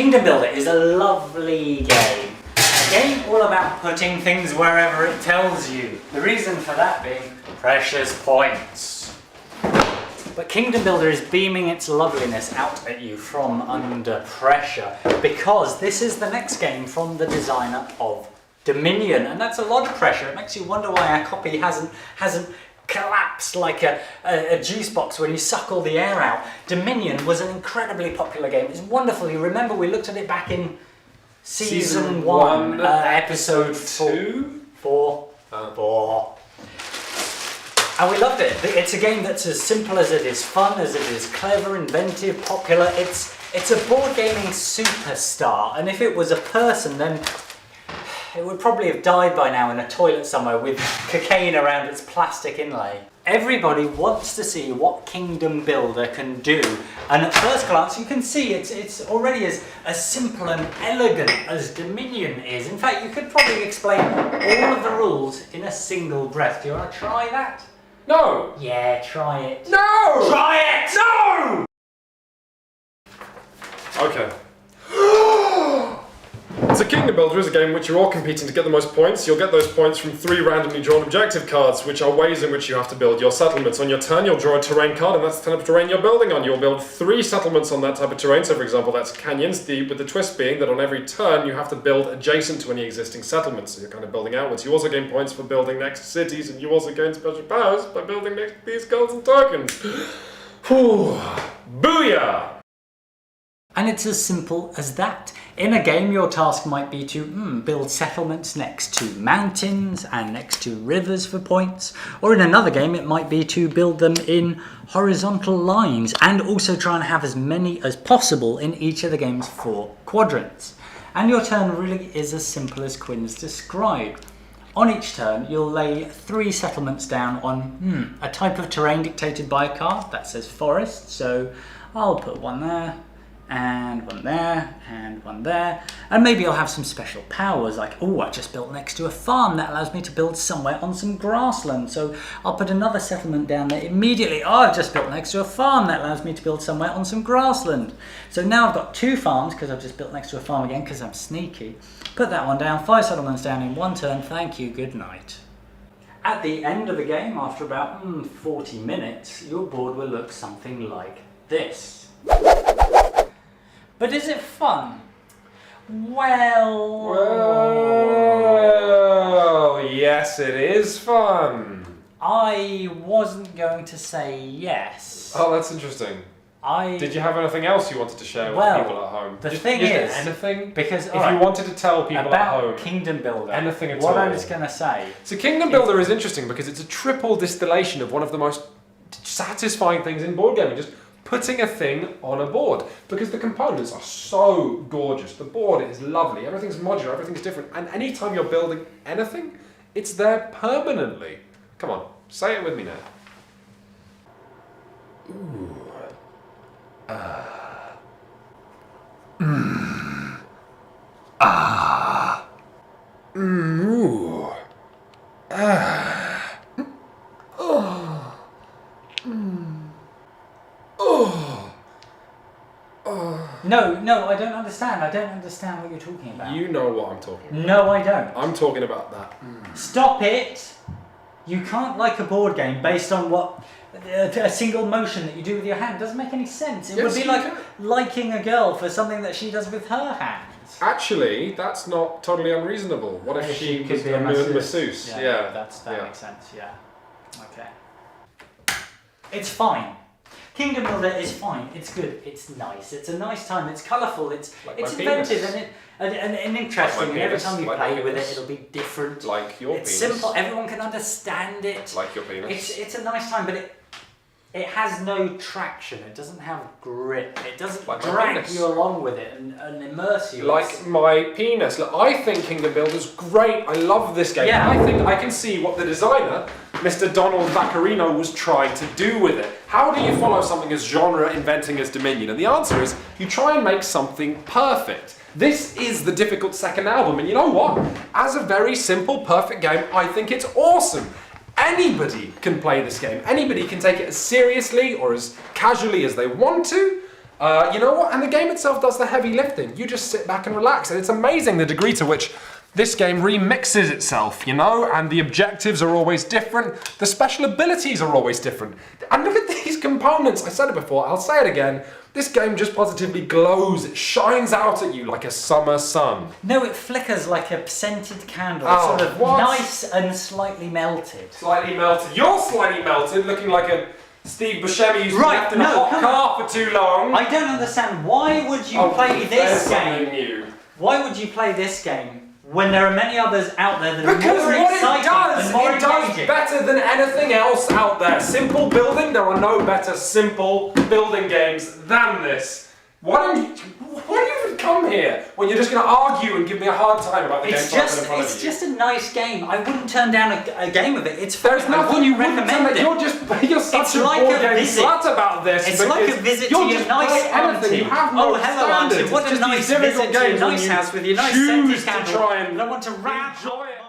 Kingdom Builder is a lovely game. A game all about putting things wherever it tells you. The reason for that being precious points. But Kingdom Builder is beaming its loveliness out at you from under pressure because this is the next game from the designer of Dominion, and that's a lot of pressure. It makes you wonder why our copy hasn't collapsed like a juice box when you suck all the air out. Dominion was an incredibly popular game. It's wonderful. You remember we looked at it back in season 1, episode 4. And we loved it. It's a game that's as simple as it is fun, as it is clever, inventive, popular. It's a board gaming superstar, and if it was a person, then it would probably have died by now in a toilet somewhere with cocaine around its plastic inlay. Everybody wants to see what Kingdom Builder can do, and at first glance you can see it's already as simple and elegant as Dominion is. In fact, you could probably explain all of the rules in a single breath. Do you want to try that? No! Yeah, try it. No! Try it! No! Okay. So Kingdom Builder is a game in which you're all competing to get the most points. You'll get those points from 3 randomly drawn objective cards, which are ways in which you have to build your settlements. On your turn, you'll draw a terrain card, and that's the type of terrain you're building on. You'll build 3 settlements on that type of terrain. So for example, that's canyons, with the twist being that on every turn, you have to build adjacent to any existing settlements. So you're kind of building outwards. You also gain points for building next to cities, and you also gain special powers by building next to these golden tokens. Whew. Booyah! And it's as simple as that. In a game, your task might be to build settlements next to mountains and next to rivers for points. Or in another game, it might be to build them in horizontal lines and also try and have as many as possible in each of the game's 4 quadrants. And your turn really is as simple as Quinn's described. On each turn, you'll lay 3 settlements down on a type of terrain dictated by a card that says forest. So I'll put one there, and one there, and one there. And maybe I'll have some special powers like, oh, I just built next to a farm. That allows me to build somewhere on some grassland. So I'll put another settlement down there immediately. Oh, I've just built next to a farm. That allows me to build somewhere on some grassland. So now I've got 2 farms because I've just built next to a farm again because I'm sneaky. Put that one down, 5 settlements down in 1 turn. Thank you, good night. At the end of the game, after about 40 minutes, your board will look something like this. But is it fun? Well, yes, it is fun. I wasn't going to say yes. Oh, that's interesting. Did you have anything else you wanted to share with people at home? The thing is, anything? Because if you wanted to tell people at home about Kingdom Builder, anything at all. what I was going to say. So Kingdom Builder is interesting because it's a triple distillation of one of the most satisfying things in board gaming. Just putting a thing on a board, because the components are so gorgeous. The board is lovely, everything's modular, everything's different, and anytime you're building anything, it's there permanently. Come on, say it with me now. Ooh. Ooh. No, I don't understand. I don't understand what you're talking about. You know what I'm talking about. No, I don't. I'm talking about that. Stop it! You can't like a board game based on what a single motion that you do with your hand. It doesn't make any sense. It would be like liking a girl for something that she does with her hands. Actually, that's not totally unreasonable. What if she could be a masseuse? Yeah. That makes sense, yeah. Okay. It's fine. Kingdom Builder is fine. It's good. It's nice. It's a nice time. It's colourful. It's inventive and interesting. Like and every time you play with it, it'll be different. Like your penis. It's simple. Everyone can understand it. Like your penis. It's a nice time, but it has no traction. It doesn't have grip. It doesn't drag you along with it and immerse you. Like my penis. Look, I think Kingdom Builder's great. I love this game. Yeah. I think I can see what the designer, Mr. Donald Vaccarino, was trying to do with it. How do you follow something as genre inventing as Dominion? And the answer is, you try and make something perfect. This is the difficult second album, and you know what? As a very simple, perfect game, I think it's awesome. Anybody can play this game. Anybody can take it as seriously or as casually as they want to. You know what? And the game itself does the heavy lifting. You just sit back and relax, and it's amazing the degree to which this game remixes itself, you know, and the objectives are always different. The special abilities are always different. And look at these components. I said it before, I'll say it again. This game just positively glows. It shines out at you like a summer sun. No, it flickers like a scented candle. Oh, sort of what? nice and slightly melted. Slightly melted. You're slightly melted, looking like a Steve Buscemi who's left in a hot car for too long. I don't understand. Why would you play this game? New. Why would you play this game when there are many others out there that are Because more what exciting and more it does engaging? better than anything else out there. Simple building, there are no better simple building games than this. Why do you even come here when you're just going to argue and give me a hard time about the game in front of you? It's just a nice game. I wouldn't turn down a game of it. It's There's fun. nothing you wouldn't recommend recommend. You're such It's a like board a game visit. slut about this. It's like a visit to you'll your just nice play anything. auntie. You have no Oh, hello, auntie. standards. What It's a just nice these difficult visit to your games when nice you house with your nice choose scented to candle. try and And I want to wrap enjoy it.